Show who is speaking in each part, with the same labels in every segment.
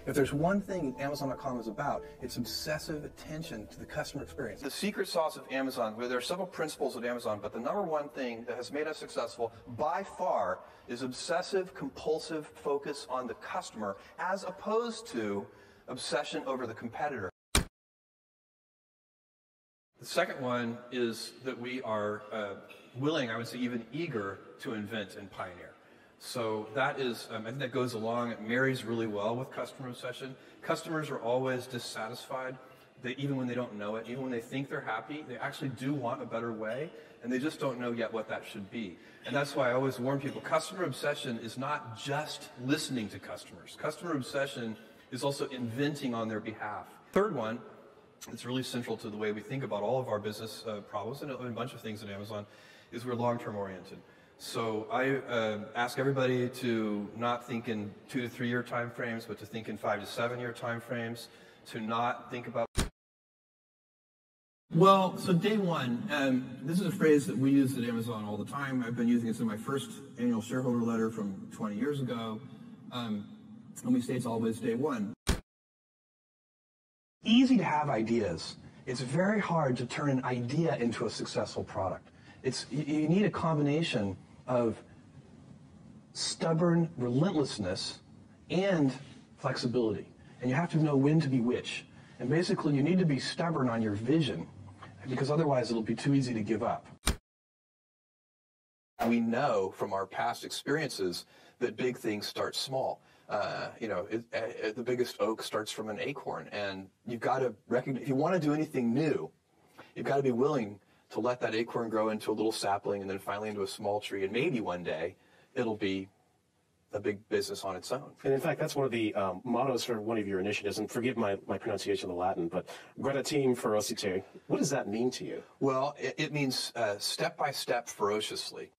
Speaker 1: If there's one thing Amazon.com is about, it's obsessive attention to the customer experience. The secret sauce of Amazon, where there are several principles at Amazon, but the number one thing that has made us successful by far is obsessive, compulsive focus on the customer as opposed to obsession over the competitor. The second one is that we are willing, I would say even eager, to invent and pioneer. So that is, I think that goes along, it marries really well with customer obsession. Customers are always dissatisfied, even when they don't know it, even when they think they're happy, they actually do want a better way, and they just don't know yet what that should be. And that's why I always warn people, customer obsession is not just listening to customers. Customer obsession is also inventing on their behalf. Third one, it's really central to the way we think about all of our business problems and a bunch of things at Amazon, is we're long-term oriented. So I ask everybody to not think in 2 to 3 year time frames, but to think in 5 to 7 year time frames, to not think about... Well, so day one, this is a phrase that we use at Amazon all the time. I've been using it in my first annual shareholder letter from 20 years ago. And we say it's always day one. Easy to have ideas. It's very hard to turn an idea into a successful product. You need a combination of stubborn relentlessness and flexibility. And you have to know when to be which. And basically, you need to be stubborn on your vision, because otherwise it'll be too easy to give up. We know from our past experiences that big things start small. The biggest oak starts from an acorn, and you've got to recognize, if you want to do anything new, you've got to be willing to let that acorn grow into a little sapling and then finally into a small tree, and maybe one day it'll be a big business on its own.
Speaker 2: And in fact, that's one of the mottos for one of your initiatives, and forgive my pronunciation of the Latin, but Gradatim ferociter. What does that mean to you?
Speaker 1: Well, it means step by step ferociously.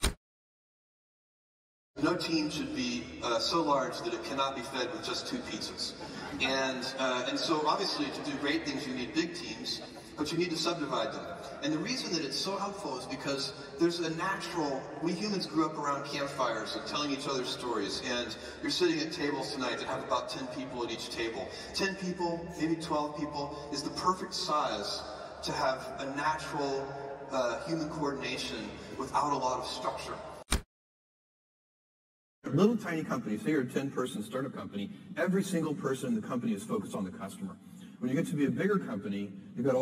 Speaker 1: No team should be so large that it cannot be fed with just 2 pizzas. And so obviously to do great things you need big teams, but you need to subdivide them. And the reason that it's so helpful is because there's a natural, we humans grew up around campfires and telling each other stories, and you're sitting at tables tonight that have about 10 people at each table. 10 people, maybe 12 people, is the perfect size to have a natural human coordination without a lot of structure. A little tiny company, say you're a 10-person startup company, every single person in the company is focused on the customer. When you get to be a bigger company, you've got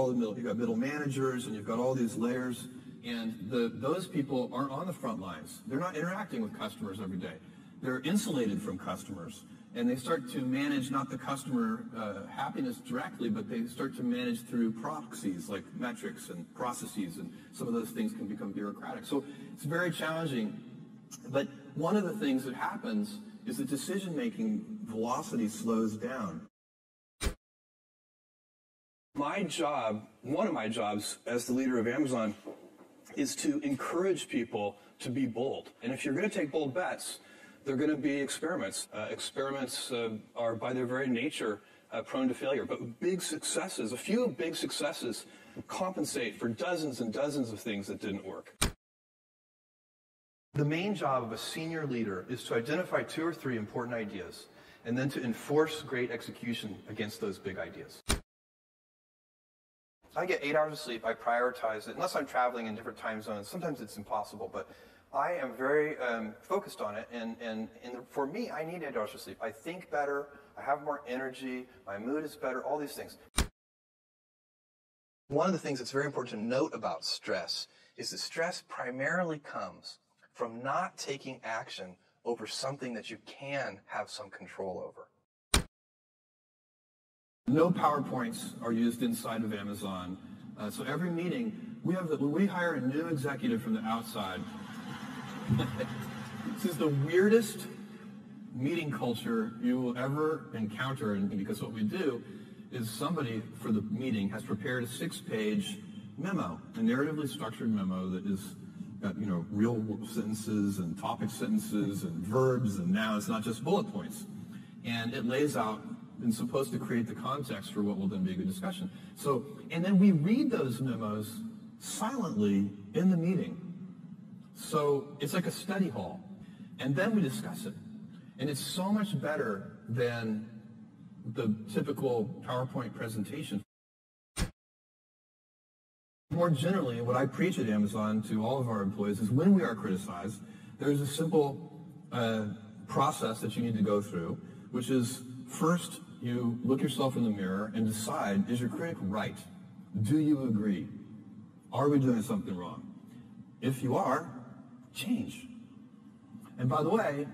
Speaker 1: middle managers, and you've got all these layers, and those people aren't on the front lines. They're not interacting with customers every day. They're insulated from customers, and they start to manage not the customer happiness directly, but they start to manage through proxies like metrics and processes, and some of those things can become bureaucratic. So it's very challenging, but one of the things that happens is that decision-making velocity slows down. My job, one of my jobs as the leader of Amazon, is to encourage people to be bold. And if you're going to take bold bets, they're going to be experiments. Experiments are by their very nature prone to failure. But big successes, a few big successes, compensate for dozens and dozens of things that didn't work. The main job of a senior leader is to identify 2 or 3 important ideas and then to enforce great execution against those big ideas. I get 8 hours of sleep. I prioritize it. Unless I'm traveling in different time zones, sometimes it's impossible, but I am very focused on it. And for me, I need 8 hours of sleep. I think better. I have more energy. My mood is better. All these things. One of the things that's very important to note about stress is that stress primarily comes from not taking action over something that you can have some control over. No PowerPoints are used inside of Amazon. So every meeting, when we hire a new executive from the outside, this is the weirdest meeting culture you will ever encounter, and because what we do is somebody for the meeting has prepared a 6-page memo, a narratively structured memo that is got, real sentences and topic sentences and verbs and nouns, not just bullet points. And it lays out and supposed to create the context for what will then be a good discussion. So, and then we read those memos silently in the meeting. So it's like a study hall. And then we discuss it. And it's so much better than the typical PowerPoint presentation. More generally, what I preach at Amazon to all of our employees is when we are criticized, there's a simple process that you need to go through, which is first you look yourself in the mirror and decide, is your critic right? Do you agree? Are we doing something wrong? If you are, change. And by the way,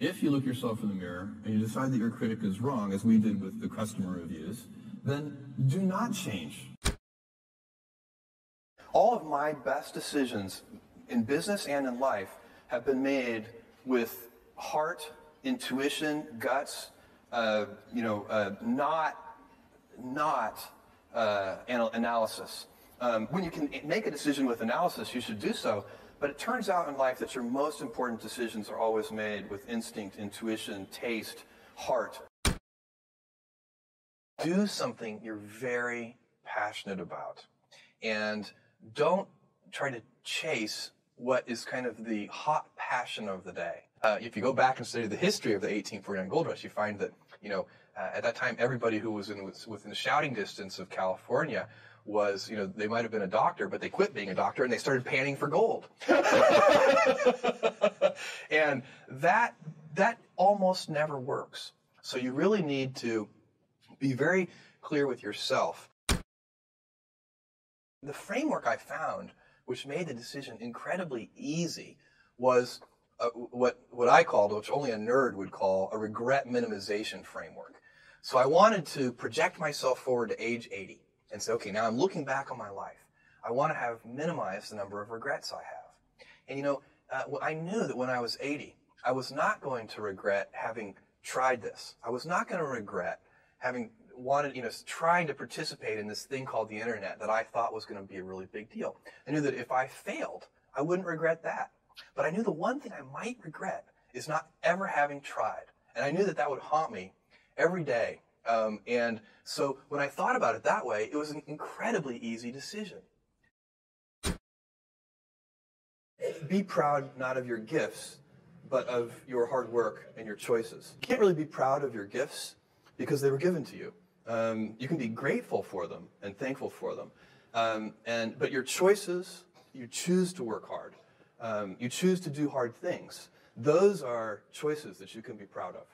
Speaker 1: if you look yourself in the mirror and you decide that your critic is wrong, as we did with the customer reviews, then do not change. All of my best decisions in business and in life have been made with heart, intuition, guts, not analysis. When you can make a decision with analysis, you should do so. But it turns out in life that your most important decisions are always made with instinct, intuition, taste, heart. Do something you're very passionate about. And don't try to chase what is kind of the hot passion of the day. If you go back and study the history of the 1849 gold rush, you find that, at that time, everybody who was within shouting distance of California was, they might have been a doctor, but they quit being a doctor and they started panning for gold. And that almost never works. So you really need to be very clear with yourself. The framework I found, which made the decision incredibly easy, was what I called, which only a nerd would call, a regret minimization framework. So I wanted to project myself forward to age 80 and say, okay, now I'm looking back on my life. I want to have minimized the number of regrets I have. And I knew that when I was 80, I was not going to regret having tried this. I was not going to regret having trying to participate in this thing called the internet that I thought was going to be a really big deal. I knew that if I failed, I wouldn't regret that. But I knew the one thing I might regret is not ever having tried. And I knew that that would haunt me every day. And so when I thought about it that way, it was an incredibly easy decision. Be proud not of your gifts, but of your hard work and your choices. You can't really be proud of your gifts because they were given to you. You can be grateful for them and thankful for them. But your choices, you choose to work hard. You choose to do hard things. Those are choices that you can be proud of.